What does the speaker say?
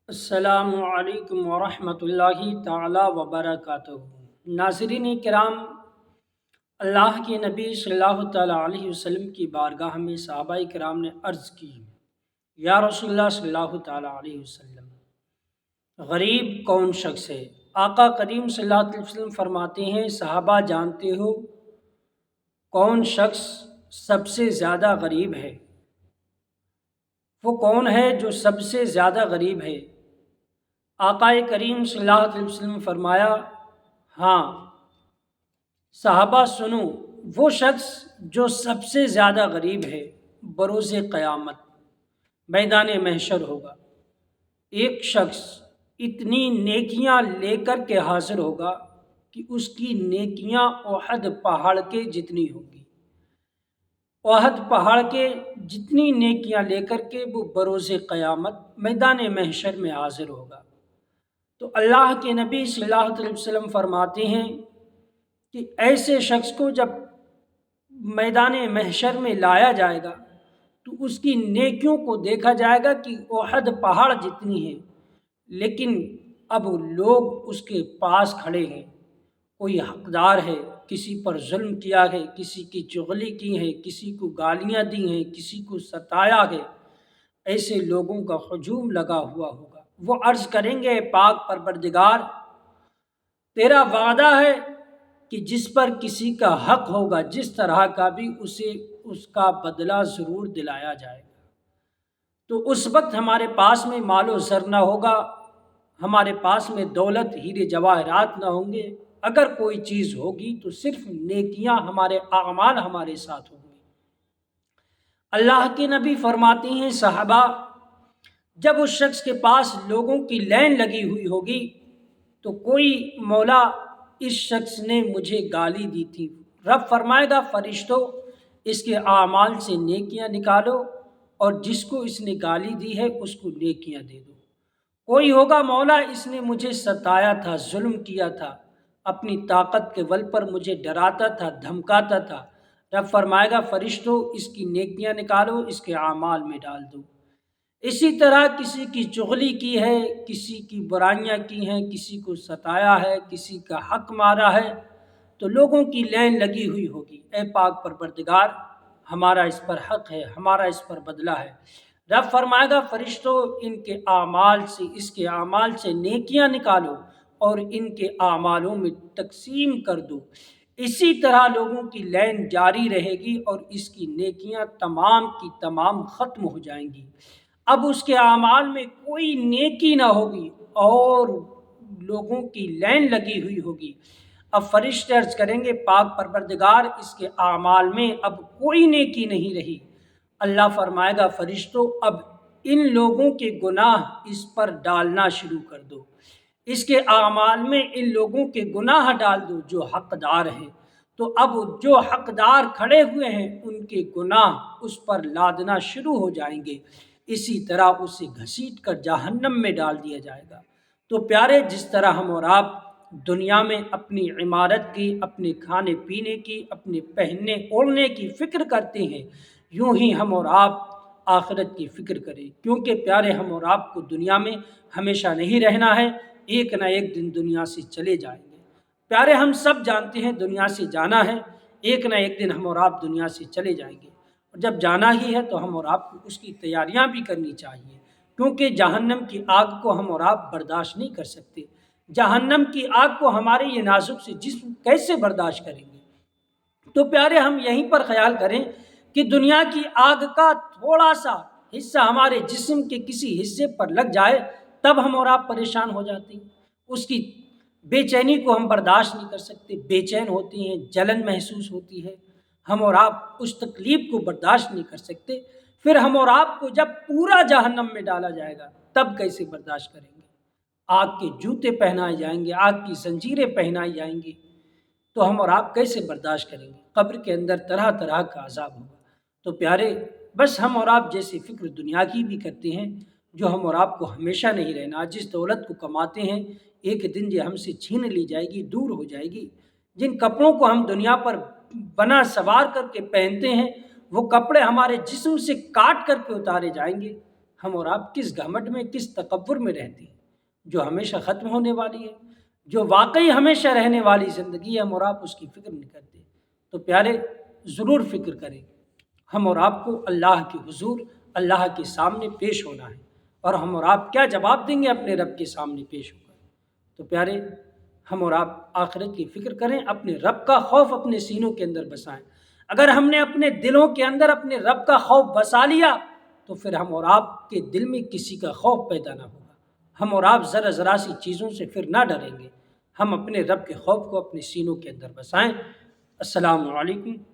السلام علیکم ورحمۃ اللہ تعالی وبرکاتہ۔ ناظرین کرام، اللہ کے نبی صلی اللہ تعالیٰ علیہ وسلم کی بارگاہ میں صحابہ کرام نے عرض کی، یا رسول اللہ صلی اللہ تعالیٰ علیہ وسلم، غریب کون شخص ہے؟ آقا کریم صلی اللہ علیہ وسلم فرماتے ہیں، صحابہ جانتے ہو کون شخص سب سے زیادہ غریب ہے؟ وہ کون ہے جو سب سے زیادہ غریب ہے؟ آقا کریم صلی اللہ علیہ وسلم نے فرمایا، ہاں صحابہ سنو، وہ شخص جو سب سے زیادہ غریب ہے بروز قیامت میدان محشر ہوگا۔ ایک شخص اتنی نیکیاں لے کر کے حاضر ہوگا کہ اس کی نیکیاں احد پہاڑ کے جتنی ہوگی، احد پہاڑ کے جتنی نیکیاں لے کر کے وہ بروز قیامت میدان محشر میں حاضر ہوگا۔ تو اللہ کے نبی صلی اللہ علیہ وسلم فرماتے ہیں کہ ایسے شخص کو جب میدان محشر میں لایا جائے گا تو اس کی نیکیوں کو دیکھا جائے گا کہ احد پہاڑ جتنی ہے، لیکن اب لوگ اس کے پاس کھڑے ہیں، کوئی حقدار ہے، کسی پر ظلم کیا ہے، کسی کی چغلی کی ہے، کسی کو گالیاں دی ہیں، کسی کو ستایا ہے، ایسے لوگوں کا ہجوم لگا ہوا ہوگا۔ وہ عرض کریں گے، پاک پروردگار، تیرا وعدہ ہے کہ جس پر کسی کا حق ہوگا جس طرح کا بھی اسے اس کا بدلہ ضرور دلایا جائے گا۔ تو اس وقت ہمارے پاس میں مال و زر نہ ہوگا، ہمارے پاس میں دولت ہیرے جواہرات نہ ہوں گے، اگر کوئی چیز ہوگی تو صرف نیکیاں، ہمارے اعمال ہمارے ساتھ ہوں گے۔ اللہ کے نبی فرماتے ہیں، صحابہ جب اس شخص کے پاس لوگوں کی لائن لگی ہوئی ہوگی تو کوئی مولا اس شخص نے مجھے گالی دی تھی، رب فرمائے گا، فرشتوں اس کے اعمال سے نیکیاں نکالو اور جس کو اس نے گالی دی ہے اس کو نیکیاں دے دو۔ کوئی ہوگا، مولا اس نے مجھے ستایا تھا، ظلم کیا تھا، اپنی طاقت کے بل پر مجھے ڈراتا تھا، دھمکاتا تھا، رب فرمائے گا، فرشتوں اس کی نیکیاں نکالو، اس کے اعمال میں ڈال دو۔ اسی طرح کسی کی چغلی کی ہے، کسی کی برائیاں کی ہیں، کسی کو ستایا ہے، کسی کا حق مارا ہے، تو لوگوں کی لائن لگی ہوئی ہوگی، اے پاک پروردگار ہمارا اس پر حق ہے، ہمارا اس پر بدلہ ہے۔ رب فرمائے گا، فرشتوں ان کے اعمال سے، اس کے اعمال سے نیکیاں نکالو اور ان کے اعمالوں میں تقسیم کر دو۔ اسی طرح لوگوں کی لائن جاری رہے گی اور اس کی نیکیاں تمام کی تمام ختم ہو جائیں گی۔ اب اس کے اعمال میں کوئی نیکی نہ ہوگی اور لوگوں کی لائن لگی ہوئی ہوگی۔ اب فرشتے عرض کریں گے، پاک پروردگار اس کے اعمال میں اب کوئی نیکی نہیں رہی۔ اللہ فرمائے گا، فرشتوں اب ان لوگوں کے گناہ اس پر ڈالنا شروع کر دو، اس کے اعمال میں ان لوگوں کے گناہ ڈال دو جو حقدار ہیں۔ تو اب جو حقدار کھڑے ہوئے ہیں ان کے گناہ اس پر لادنا شروع ہو جائیں گے، اسی طرح اسے گھسیٹ کر جہنم میں ڈال دیا جائے گا۔ تو پیارے، جس طرح ہم اور آپ دنیا میں اپنی عمارت کی، اپنے کھانے پینے کی، اپنے پہننے اوڑھنے کی فکر کرتے ہیں، یوں ہی ہم اور آپ آخرت کی فکر کریں، کیونکہ پیارے ہم اور آپ کو دنیا میں ہمیشہ نہیں رہنا ہے، ایک نہ ایک دن دنیا سے چلے جائیں گے۔ پیارے، ہم سب جانتے ہیں دنیا سے جانا ہے، ایک نہ ایک دن ہم اور آپ دنیا سے چلے جائیں گے، اور جب جانا ہی ہے تو ہم اور آپ کو اس کی تیاریاں بھی کرنی چاہیے، کیونکہ جہنم کی آگ کو ہم اور آپ برداشت نہیں کر سکتے۔ جہنم کی آگ کو ہمارے یہ نازک سے جسم کیسے برداشت کریں گے؟ تو پیارے، ہم یہیں پر خیال کریں کہ دنیا کی آگ کا تھوڑا سا حصہ ہمارے جسم کے کسی حصے پر لگ جائے تب ہم اور آپ پریشان ہو جاتے ہیں، اس کی بے چینی کو ہم برداشت نہیں کر سکتے، بے چین ہوتی ہیں، جلن محسوس ہوتی ہے، ہم اور آپ اس تکلیف کو برداشت نہیں کر سکتے۔ پھر ہم اور آپ کو جب پورا جہنم میں ڈالا جائے گا تب کیسے برداشت کریں گے؟ آگ کے جوتے پہنائے جائیں گے، آگ کی زنجیریں پہنائی جائیں گی، تو ہم اور آپ کیسے برداشت کریں گے؟ قبر کے اندر طرح طرح کا عذاب ہوگا۔ تو پیارے، بس ہم اور آپ جیسے فکر دنیا کی بھی کرتے ہیں، جو ہم اور آپ کو ہمیشہ نہیں رہنا، جس دولت کو کماتے ہیں ایک دن یہ ہم سے چھین لی جائے گی، دور ہو جائے گی۔ جن کپڑوں کو ہم دنیا پر بنا سوار کر کے پہنتے ہیں وہ کپڑے ہمارے جسم سے کاٹ کر کے اتارے جائیں گے۔ ہم اور آپ کس گھمنڈ میں، کس تکبر میں رہتے ہیں جو ہمیشہ ختم ہونے والی ہے، جو واقعی ہمیشہ رہنے والی زندگی ہے، ہم اور آپ اس کی فکر نہیں کرتے۔ تو پیارے، ضرور فکر کریں، ہم اور آپ کو اللہ کے حضور، اللہ کے سامنے پیش ہونا ہے، اور ہم اور آپ کیا جواب دیں گے اپنے رب کے سامنے پیش ہو کر۔ تو پیارے، ہم اور آپ آخرت کی فکر کریں، اپنے رب کا خوف اپنے سینوں کے اندر بسائیں۔ اگر ہم نے اپنے دلوں کے اندر اپنے رب کا خوف بسا لیا تو پھر ہم اور آپ کے دل میں کسی کا خوف پیدا نہ ہوگا، ہم اور آپ ذرا ذرا سی چیزوں سے پھر نہ ڈریں گے۔ ہم اپنے رب کے خوف کو اپنے سینوں کے اندر بسائیں۔ السلام علیکم